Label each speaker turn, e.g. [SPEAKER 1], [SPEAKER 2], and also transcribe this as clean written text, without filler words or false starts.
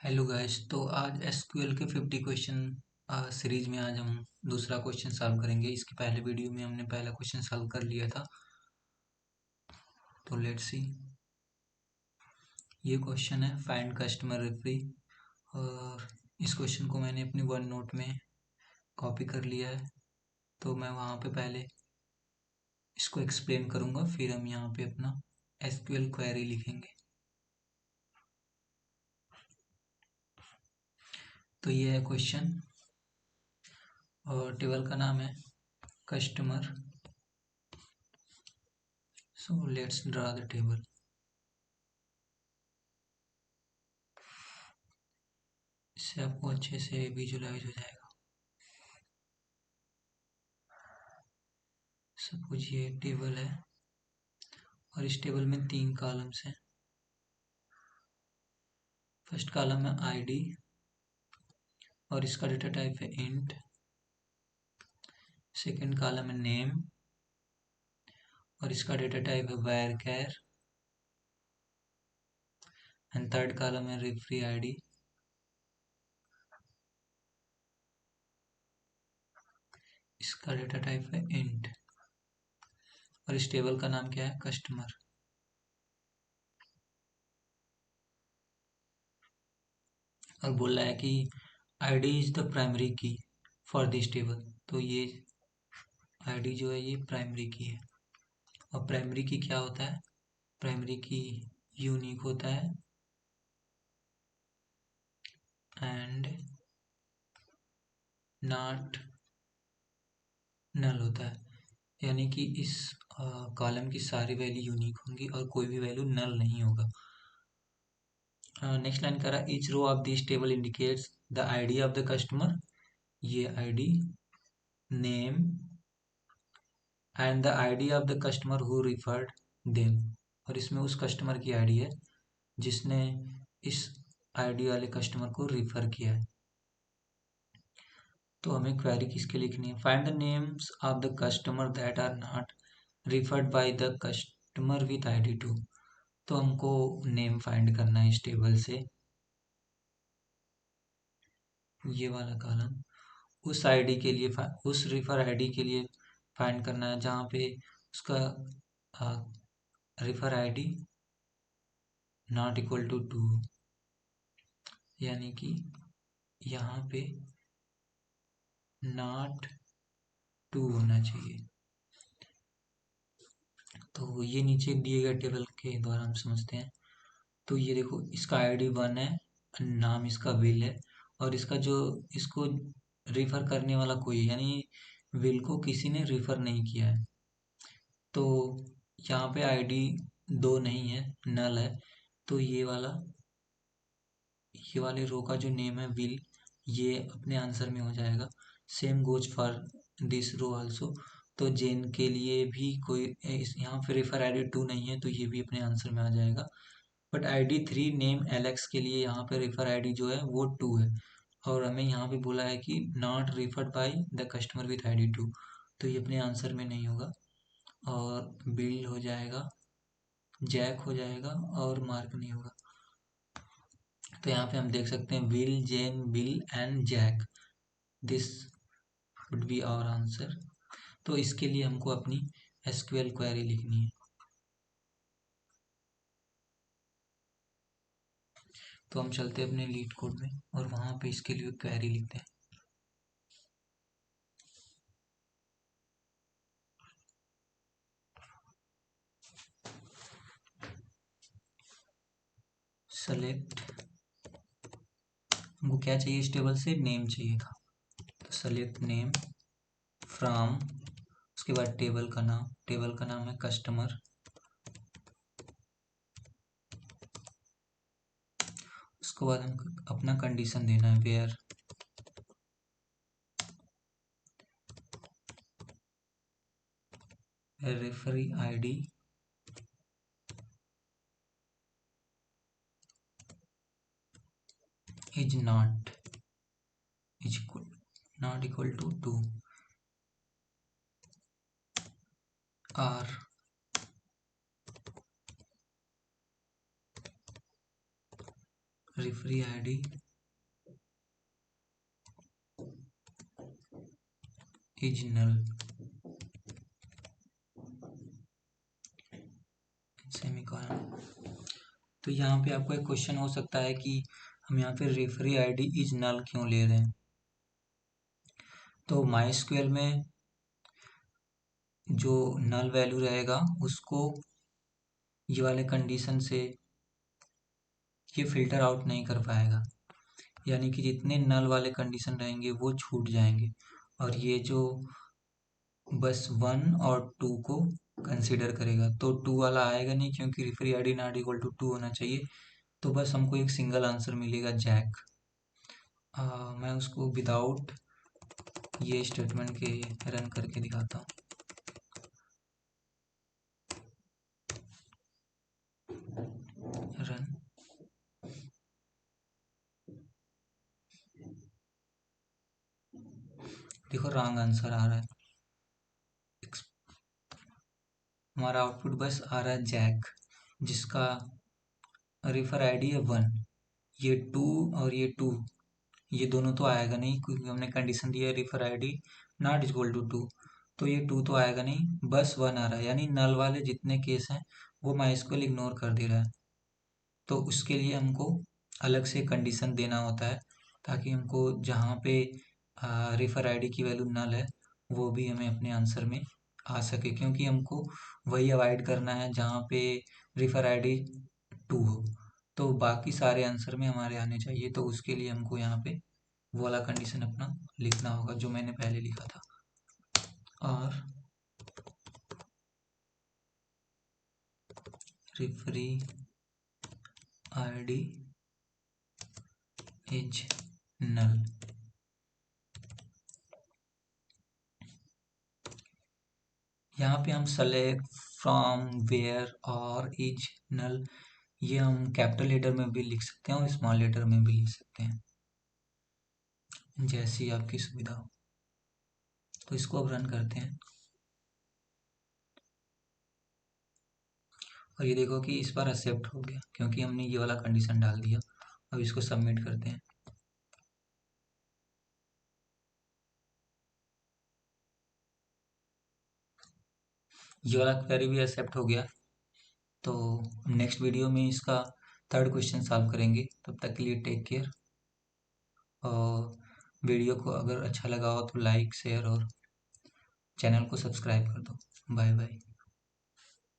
[SPEAKER 1] Hello guys. तो आज SQL के 50 क्वेश्चन सीरीज में आज हम दूसरा क्वेश्चन सॉल्व करेंगे। इसके पहले वीडियो में हमने पहला क्वेश्चन सॉल्व कर लिया था। तो लेट्स सी। ये क्वेश्चन है फाइंड कस्टमर रेफरी, और इस क्वेश्चन को मैंने अपनी वन नोट में कॉपी कर लिया है। तो मैं वहाँ पे पहले इसको एक्सप्लेन करूँगा, फिर हम यहाँ पे अपना एसक्यूएल क्वेरी लिखेंगे। तो ये है क्वेश्चन और टेबल का नाम है customer. So let's draw the table. इससे आपको अच्छे से विजुलाइज हो जाएगा। सपोज ये टेबल है और इस टेबल में 3 कॉलम्स हैं। फर्स्ट कॉलम है आईडी और इसका डेटा टाइप है इंट। सेकंड कॉलम है नेम और इसका डेटा टाइप है varchar। एंड थर्ड कॉलम है रेफरी आईडी। इसका डेटा टाइप है इंट और इस टेबल का नाम क्या है, कस्टमर। और बोल रहा है कि आईडी इज द प्राइमरी की फॉर दिस टेबल। तो ये आईडी जो है ये प्राइमरी की है। और प्राइमरी की क्या होता है, प्राइमरी की यूनिक होता है एंड नॉट नल होता है। यानी कि इस कॉलम की सारी वैल्यू यूनिक होंगी और कोई भी वैल्यू नल नहीं होगा। नेक्स्ट लाइन करा each row of this table indicates the ID of the customer. ये ID, name and the ID of the customer who referred them. और इसमें उस कस्टमर की आईडी है जिसने इस आईडी वाले कस्टमर को रिफर किया है। तो हमें क्वेरी किसके लिखनी है, find the names of the customer that are not referred by the customer with ID 2। तो हमको नेम फाइंड करना है इस टेबल से। ये वाला कॉलम उस आईडी के लिए उस रिफर आईडी के लिए फाइंड करना है जहाँ पे उसका refer ID not equal to 2, यानी कि यहाँ पे नॉट 2 होना चाहिए। तो ये नीचे दिए गए टेबल के द्वारा हम समझते हैं। तो ये देखो, इसका आईडी 1 है, नाम इसका विल है और इसका जो इसको रिफर करने वाला कोई, यानी विल को किसी ने रिफर नहीं किया है। तो यहाँ पे आईडी 2 नहीं है, नल है। तो ये वाले रो का जो नेम है विल, ये अपने आंसर में हो जाएगा। Same goes for this row also. तो जेन के लिए भी कोई यहाँ पे रेफर आईडी 2 नहीं है, तो ये भी अपने आंसर में आ जाएगा। बट आईडी 3 नेम एलेक्स के लिए यहाँ पे रेफर आईडी जो है वो 2 है और हमें यहाँ पे बोला है कि not referred by the customer with ID 2। तो ये अपने आंसर में नहीं होगा। और बिल हो जाएगा, जैक हो जाएगा और मार्क नहीं होगा। तो यहाँ पे हम देख सकते हैं Will, Jane, Bill and Jack, this would be our answer. तो इसके लिए हमको अपनी एसक्यूएल क्वेरी लिखनी है। तो हम चलते हैं अपने लीड कोड में और वहाँ पे इसके लिए क्वेरी लिखते हैं। सेलेक्ट, हमको क्या चाहिए इस टेबल से, नेम चाहिए था। तो सेलेक्ट नेम फ्रॉम, उसके बाद टेबल का नाम है कस्टमर। उसके बाद हम अपना कंडीशन देना है where referee ID is not equal to 2 और referee ID is null, semicolon. तो यहाँ पे आपको एक क्वेश्चन हो सकता है कि हम यहाँ पे रेफरी आईडी इज नल क्यों ले रहे हैं। तो माइस्क्यूएल में जो नल वैल्यू रहेगा उसको ये वाले कंडीशन से ये फिल्टर आउट नहीं कर पाएगा, यानी कि जितने नल वाले कंडीशन रहेंगे वो छूट जाएंगे, और ये जो बस 1 और 2 को कंसीडर करेगा। तो 2 वाला आएगा नहीं, क्योंकि referee ID not equal to 2 होना चाहिए। तो बस हमको एक सिंगल आंसर मिलेगा, जैक। मैं उसको विदाउट ये स्टेटमेंट के रन करके दिखाता हूँ। रन। देखो रॉन्ग आंसर आ रहा है, हमारा आउटपुट बस आ रहा है जैक, जिसका रेफर आईडी है 1। ये 2 और ये 2, ये दोनों तो आएगा नहीं, क्योंकि हमने कंडीशन दिया है refer ID not equal to 2। तो ये 2 तो आएगा नहीं, बस 1 आ रहा है, यानी नल वाले जितने केस हैं वो माइस्क्यूएल इग्नोर कर दे रहा है। तो उसके लिए हमको अलग से कंडीशन देना होता है, ताकि हमको जहाँ पे रेफर आईडी की वैल्यू नल है वो भी हमें अपने आंसर में आ सके, क्योंकि हमको वही अवॉइड करना है जहाँ पे रेफर आईडी 2 हो। तो बाकी सारे आंसर में हमारे आने चाहिए, तो उसके लिए हमको यहाँ पे वो वाला कंडीशन अपना लिखना होगा जो मैंने पहले लिखा था। और रेफरी आईडी इज नल। यहाँ पे हम सेलेक्ट फ्रॉम, वेयर और इज नल, ये हम कैपिटल लेटर में भी लिख सकते हैं और स्मॉल लेटर में भी लिख सकते हैं, जैसी आपकी सुविधा हो। तो इसको अब रन करते हैं, और ये देखो कि इस बार एक्सेप्ट हो गया, क्योंकि हमने ये वाला कंडीशन डाल दिया। अब इसको सबमिट करते हैं। ये वाला क्वेरी भी एक्सेप्ट हो गया। तो नेक्स्ट वीडियो में इसका थर्ड क्वेश्चन सॉल्व करेंगे। तब तक के लिए टेक केयर, और वीडियो को अगर अच्छा लगा हो तो लाइक, शेयर और चैनल को सब्सक्राइब कर दो। Bye bye.